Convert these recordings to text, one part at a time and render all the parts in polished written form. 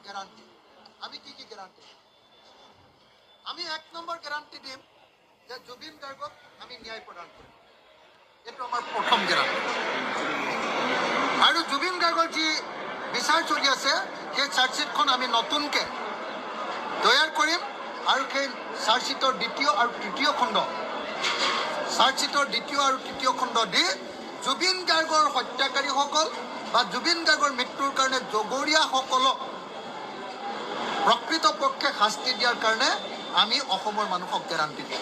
Guarantee আমি কি guarantee আমি 1 নম্বৰ গ্যাৰান্টি দিম যে জুবিন গাৰ্গক আমি ন্যায় প্ৰদান কৰিম এইটো আমাৰ প্ৰথম গ্যাৰান্টি আৰু জুবিন গাৰ্গৰ যি বিচাৰ চলি আছে সেই চাৰ্জশ্বিটখন আমি নতুনকে তৈয়াৰ কৰিম আৰু সেই চাৰ্জশ্বিটৰ দ্বিতীয় আৰু তৃতীয় খণ্ড দি জুবিন গাৰ্গৰ হত্যাকাৰীসকল বা জুবিন গাৰ্গৰ মৃত্যুৰ কাৰণে জগৰীয়াসকলক প্ৰকৃতপক্ষে শাস্তি দিয়াৰ কাৰণে আমি অসমৰ মানুহক গ্যাৰান্টি দিম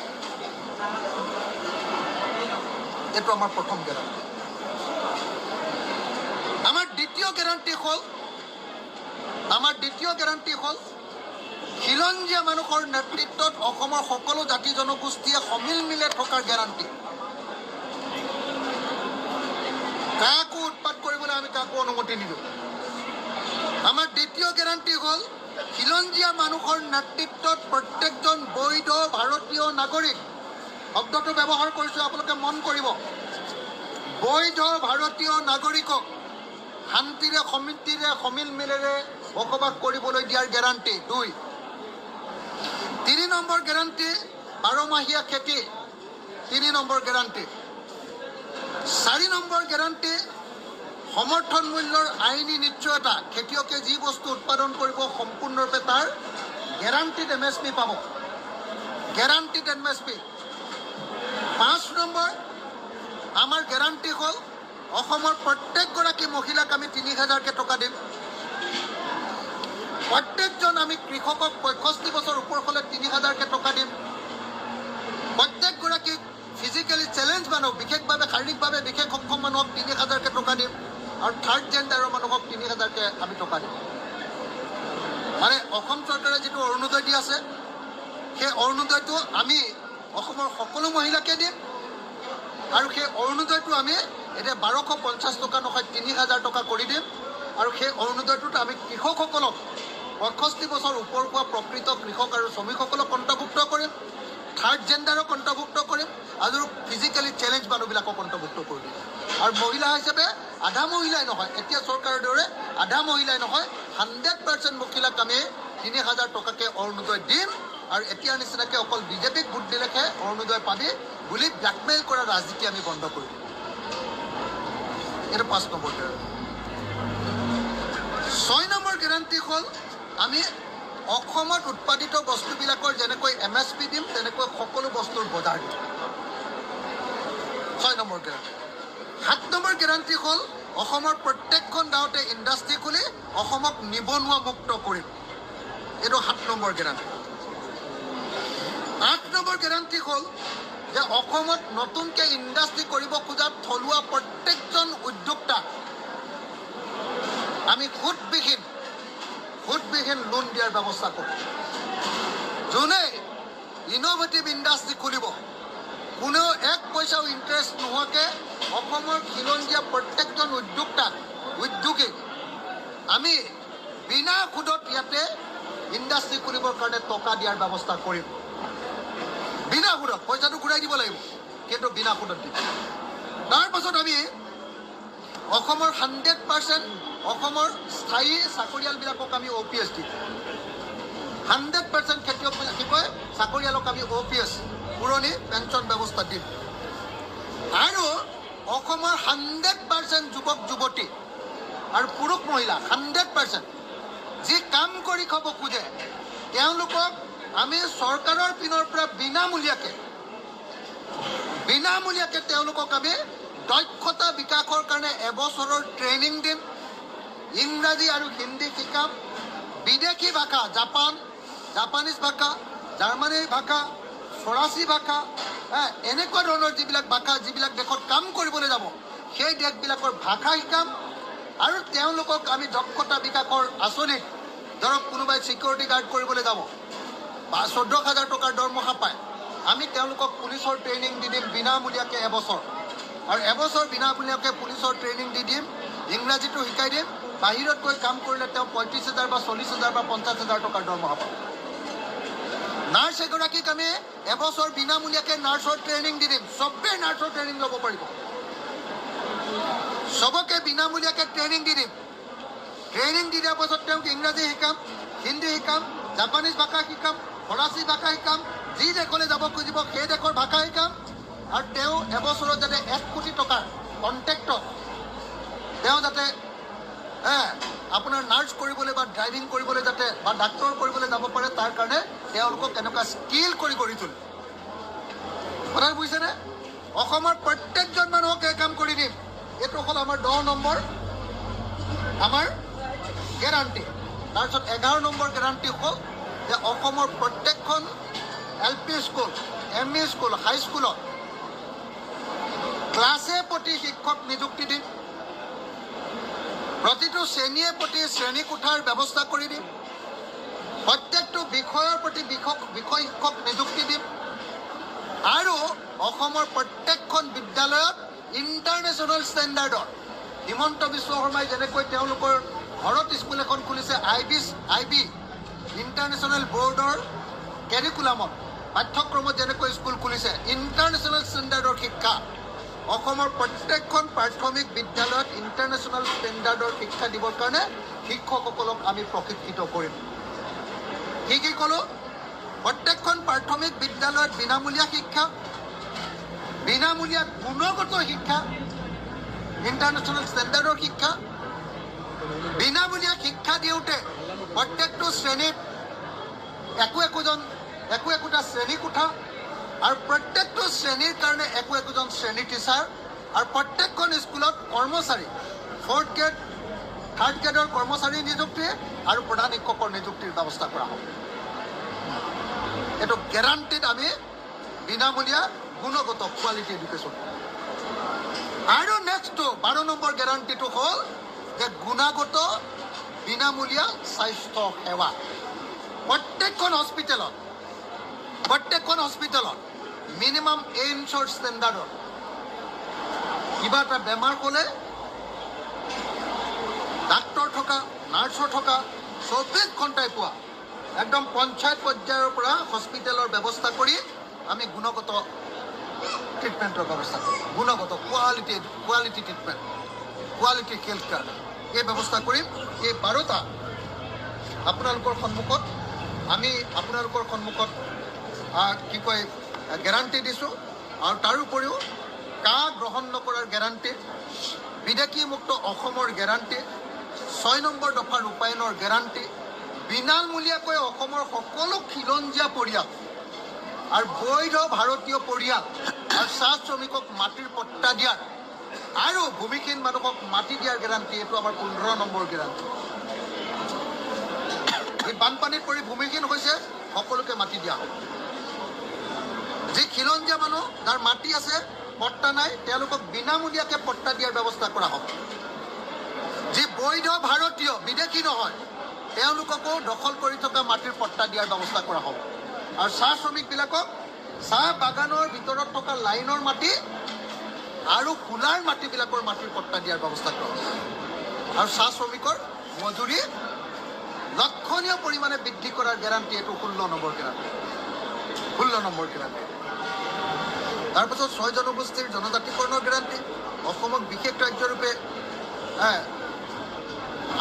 এইটো আমাৰ প্ৰথম গ্যাৰান্টি আমাৰ দ্বিতীয় গ্যাৰান্টি হ'ল খিলঞ্জীয়া মানুহৰ নেতৃত্বত অসমৰ সকলো জাতি জনগোষ্ঠীয়ে সমিল মিলে থকাৰ গ্যাৰান্টি কাকো উৎপাত কৰিবলৈ আমি কাকো অনুমতি নিদিওঁ আমাৰ দ্বিতীয় গ্যাৰান্টি হ'ল খিলঞ্জীয়া মানুহৰ নেতৃত্বত প্ৰত্যেকজন বৈধ ভাৰতীয় নাগৰিক শব্দটো ব্যৱহাৰ কৰিছোঁ আপোনালোকে মন কৰিব বৈধ ভাৰতীয় নাগৰিকক শান্তিৰে সমিতিৰে সমিল মিলেৰে বসবাস কৰিবলৈ দিয়াৰ গ্যাৰান্টি 2 3 নম্বৰ গ্যাৰান্টি 12মাহীয়া খেতি 3 নম্বৰ গ্যাৰান্টি 4 নম্বৰ গ্যাৰান্টি সমৰ্থন মূল্যৰ আইনী নিশ্চয়তা খেতিয়কে যি বস্তু উৎপাদন কৰিব সম্পূৰ্ণৰূপে তাৰ গ্যাৰান্টিড MSP পাব গ্যাৰান্টিড MSP 5 নম্বৰ আমাৰ গ্যাৰান্টি হ'ল অসমৰ প্ৰত্যেকগৰাকী মহিলাক আমি 3000কে টকা দিম প্ৰত্যেকজন আমি কৃষকক 65 বছৰ ওপৰ হ'লে 3000কে টকা দিম প্ৰত্যেকগৰাকী ফিজিক্যালি চ্যালেঞ্জ মানুহ বিশেষভাৱে শাৰীৰিকভাৱে বিশেষ সক্ষম মানুহক 3000কে টকা দিম আৰু থাৰ্ড জেণ্ডাৰৰ মানুহক 3000কে আমি টকা দিম মানে অসম চৰকাৰে যিটো অৰুণোদয় দি আছে সেই অৰুণোদয়টো আমি অসমৰ সকলো মহিলাকে দিম আৰু সেই অৰুণোদয়টো আমি এতিয়া 1250 টকা নহয় 3000 টকা কৰি দিম আৰু সেই অৰুণোদয়টোত আমি কৃষকসকলক 65 বছৰ ওপৰ হোৱা প্ৰকৃত কৃষক আৰু শ্ৰমিকসকলক অন্তৰ্ভুক্ত কৰিম থাৰ্ড জেণ্ডাৰক অন্তৰ্ভুক্ত কৰিম আৰু ফিজিক্যালি চ্যালেঞ্জ মানুহবিলাকক অন্তৰ্ভুক্ত কৰি দিম আৰু মহিলা হিচাপে আধা মহিলাই নহয় এতিয়া চৰকাৰৰ দৰে আধা মহিলাই নহয় 100% মহিলাক আমি 3000 টকাকে অৰুণোদয় দিম আৰু এতিয়া নিচিনাকৈ অকল বিজেপিক ভোট দিলেহে অৰুণোদয় পাবি বুলি ব্লেকমেইল কৰা ৰাজনীতি আমি বন্ধ কৰি দিম এইটো 5 নম্বৰ গ্যাৰান্টি 6 নম্বৰ গ্যাৰান্টি হ'ল আমি অসমত উৎপাদিত বস্তুবিলাকৰ যেনেকৈ MSP দিম তেনেকৈ সকলো বস্তুৰ বজাৰ দিম 6 নম্বৰ গ্যাৰান্টি 7 নম্বৰ গ্যাৰান্টি হ'ল অসমৰ প্ৰত্যেকখন গাঁৱতে ইণ্ডাষ্ট্ৰি খুলি অসমক নিবনুৱা মুক্ত কৰিম এইটো 7 নম্বৰ গ্যাৰান্টি 8 নম্বৰ গ্যাৰান্টি হ'ল যে অসমত নতুনকৈ ইণ্ডাষ্ট্ৰি কৰিব খোজা থলুৱা প্ৰত্যেকজন উদ্যোক্তাক আমি সুদবিহীন লোন দিয়াৰ ব্যৱস্থা কৰিম যোনে ইনোভেটিভ ইণ্ডাষ্ট্ৰি খুলিব কোনেও 1 পইচাও ইণ্টাৰেষ্ট নোহোৱাকৈ অসমৰ খিলঞ্জীয়া প্ৰত্যেকজন উদ্যোগীক আমি বিনা সুদত ইয়াতে ইণ্ডাষ্ট্ৰি খুলিবৰ কাৰণে টকা দিয়াৰ ব্যৱস্থা কৰিম বিনা সুদত পইচাটো ঘূৰাই দিব লাগিব কিন্তু বিনা সুদত দিম তাৰ পাছত আমি অসমৰ 100% অসমৰ স্থায়ী চাকৰিয়ালবিলাকক আমি OPS দিম 100% খেতিয়কবিলাক কি কয় চাকৰিয়ালক আমি OPS পুৰণি পেঞ্চন ব্যৱস্থা দিম আৰু অসমৰ 100% যুৱক যুৱতী আৰু পুৰুষ মহিলা 100% যি কাম কৰি খাব খোজে তেওঁলোকক আমি চৰকাৰৰ পিনৰ পৰা বিনামূলীয়াকৈ তেওঁলোকক আমি দক্ষতা বিকাশৰ কাৰণে এবছৰৰ ট্ৰেইনিং দিম ইংৰাজী আৰু হিন্দী শিকাম বিদেশী ভাষা জাপানীজ ভাষা জাৰ্মানী ভাষা ফৰাচী ভাষা এনেকুৱা ধৰণৰ যিবিলাক ভাষা যিবিলাক দেশত কাম কৰিবলৈ যাব সেই দেশবিলাকৰ ভাষা শিকাম আৰু তেওঁলোকক আমি দক্ষতা বিকাশৰ আঁচনিত ধৰক কোনোবাই সিকিউৰিটি গাৰ্ড কৰিবলৈ যাব বা 14000 টকাৰ দৰমহা পায় আমি তেওঁলোকক পুলিচৰ ট্ৰেইনিং দি দিম বিনামূলীয়াকৈ এবছৰ আৰু এবছৰ বিনামূলীয়াকৈ পুলিচৰ ট্ৰেইনিং দি দিম ইংৰাজীটো শিকাই দিম বাহিৰত গৈ কাম কৰিলে তেওঁ 35000 বা 40000 বা 50000 টকাৰ দৰমহা পাব নাৰ্ছ এগৰাকীক আমি এবছৰ বিনামূলীয়াকৈ নাৰ্ছৰ ট্ৰেইনিং দি দিম চবেই নাৰ্ছৰ ট্ৰেইনিং ল'ব পাৰিব সবকে বিনামূলীয়াকৈ ট্ৰেইনিং দি দিম ট্ৰেইনিং দি দিয়াৰ পাছত তেওঁক ইংৰাজী শিকাম, হিন্দী শিকাম, জাপানীজ ভাষা শিকাম, ফৰাচী ভাষা শিকাম, যি দেশলৈ যাব খুজিব সেই দেশৰ ভাষা শিকাম, আৰু তেওঁ এবছৰত যাতে 1 কোটি টকাৰ কণ্ট্ৰেক্টত তেওঁ যাতে আপোনাৰ নাৰ্ছ কৰিবলৈ বা ড্ৰাইভিং কৰিবলৈ যাতে বা ডাক্তৰ কৰিবলৈ যাব পাৰে, তাৰ কাৰণে তেওঁলোকক এনেকুৱা স্কিল কৰি তোলে। কথা বুজিছেনে? অসমৰ প্ৰত্যেকজন মানুহক এই কাম কৰি দিম। এইটো হ'ল আমাৰ 10 নম্বৰ আমাৰ গেৰাণ্টি। তাৰপিছত 11 নম্বৰ গেৰাণ্টি হ'ল যে অসমৰ প্ৰত্যেকখন LP স্কুল, ME স্কুল, হাইস্কুলত ক্লাছে প্ৰতি শিক্ষক নিযুক্তি দিম। প্ৰতিটো শ্ৰেণীয়ে প্ৰতি শ্ৰেণী কোঠাৰ ব্যৱস্থা কৰি দিম। প্ৰত্যেকটো বিষয়ৰ প্ৰতি বিষয় শিক্ষক নিযুক্তি দিম। আৰু অসমৰ প্ৰত্যেকখন বিদ্যালয়ত ইণ্টাৰনেশ্যনেল ষ্টেণ্ডাৰ্ডৰ হিমন্ত বিশ্ব শৰ্মাই যেনেকৈ তেওঁলোকৰ ঘৰত স্কুল এখন খুলিছে, IB ইণ্টাৰনেশ্যনেল বৰ্ডৰ কেৰিকুলামত পাঠ্যক্ৰমত যেনেকৈ স্কুল খুলিছে, ইণ্টাৰনেশ্যনেল ষ্টেণ্ডাৰ্ডৰ শিক্ষা অসমৰ প্ৰত্যেকখন প্ৰাথমিক বিদ্যালয়ত ইণ্টাৰনেশ্যনেল ষ্টেণ্ডাৰ্ডৰ শিক্ষা দিবৰ কাৰণে শিক্ষকসকলক আমি প্ৰশিক্ষিত কৰিম। কি ক'লোঁ? প্ৰত্যেকখন প্ৰাথমিক বিদ্যালয়ত বিনামূলীয়া শিক্ষা, বিনামূলীয়া গুণগত শিক্ষা, ইণ্টাৰনেশ্যনেল ষ্টেণ্ডাৰ্ডৰ শিক্ষা, বিনামূলীয়া শিক্ষা দিওঁতে প্ৰত্যেকটো শ্ৰেণীত একোটা শ্ৰেণী কোঠা, আৰু প্ৰত্যেকটো শ্ৰেণীৰ কাৰণে একোজন শ্ৰেণী টিচাৰ, আৰু প্ৰত্যেকখন স্কুলত কৰ্মচাৰী 4th গ্ৰেড 3rd গ্ৰেডৰ কৰ্মচাৰী নিযুক্তি আৰু প্ৰধান শিক্ষকৰ নিযুক্তিৰ ব্যৱস্থা কৰা হ'ব। এইটো গেৰাণ্টিত আমি বিনামূলীয়া গুণগত কোৱালিটি এডুকেশ্যন। আৰু নেক্সটটো 12 নম্বৰ গেৰাণ্টিটো হ'ল যে গুণগত বিনামূলীয়া স্বাস্থ্য সেৱা। প্ৰত্যেকখন হস্পিটেলত মিনিমাম এইমছৰ ষ্টেণ্ডাৰ্ডত কিবা এটা বেমাৰ হ'লে ডাক্তৰ থকা, নাৰ্ছৰ থকা 24 ঘণ্টাই পোৱা একদম পঞ্চায়ত পৰ্যায়ৰ পৰা হস্পিটেলৰ ব্যৱস্থা কৰি আমি গুণগত ট্ৰিটমেণ্টৰ ব্যৱস্থা কৰিম। গুণগত quality treatment, quality health care এই ব্যৱস্থা কৰিম। এই 12টা আপোনালোকৰ সন্মুখত গেৰাণ্টি দিছোঁ। আৰু তাৰোপৰিও কাহ গ্ৰহণ নকৰাৰ গেৰাণ্টি, বিদেশীমুক্ত অসমৰ গেৰাণ্টি, 6 নম্বৰ দফা ৰূপায়ণৰ গেৰাণ্টি, বিনামূলীয়াকৈ অসমৰ সকলো খিলঞ্জীয়া পৰিয়াল আৰু বৈধ ভাৰতীয় পৰিয়াল আৰু চাহ শ্ৰমিকক মাটিৰ পট্টা দিয়াৰ আৰু ভূমিহীন মানুহক মাটি দিয়াৰ গেৰাণ্টি। এইটো আমাৰ 15 নম্বৰ গেৰাণ্টি। এই বানপানীত পৰি ভূমিহীন হৈছে সকলোকে মাটি দিয়া হ'ব। যি খিলঞ্জীয়া মানুহ যাৰ মাটি আছে, পট্টা নাই, তেওঁলোকক বিনামূলীয়াকৈ পট্টা দিয়াৰ ব্যৱস্থা কৰা হ'ব। যি বৈধ ভাৰতীয়, বিদেশী নহয়, তেওঁলোককো দখল কৰি থকা মাটিৰ পট্টা দিয়াৰ ব্যৱস্থা কৰা হ'ব। আৰু চাহ শ্ৰমিকবিলাকক চাহ বাগানৰ ভিতৰত থকা লাইনৰ মাটি আৰু খোলাৰ মাটিবিলাকৰ মাটিৰ পট্টা দিয়াৰ ব্যৱস্থা কৰা হ'ব। আৰু চাহ শ্ৰমিকৰ মজুৰি লক্ষণীয় পৰিমাণে বৃদ্ধি কৰাৰ গেৰাণ্টি। এইটো 16 নম্বৰ গেৰাণ্টি। 16 number guarantee. তাৰপাছত 6 জনগোষ্ঠীৰ জনজাতিকৰণৰ গেৰাণ্টি, অসমক বিশেষ ৰাজ্যৰূপে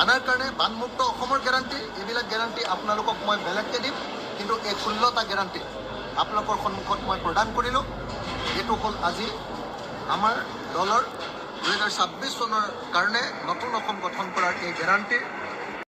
আনাৰ কাৰণে বানমুক্ত অসমৰ গেৰাণ্টি। এইবিলাক গেৰাণ্টি আপোনালোকক মই বেলেগকৈ দিম, কিন্তু এই 16টা গেৰাণ্টি আপোনালোকৰ সন্মুখত মই প্ৰদান কৰিলোঁ। এইটো হ'ল আজি আমাৰ দলৰ 2026 চনৰ কাৰণে নতুন অসম গঠন কৰাৰ এই গেৰাণ্টি।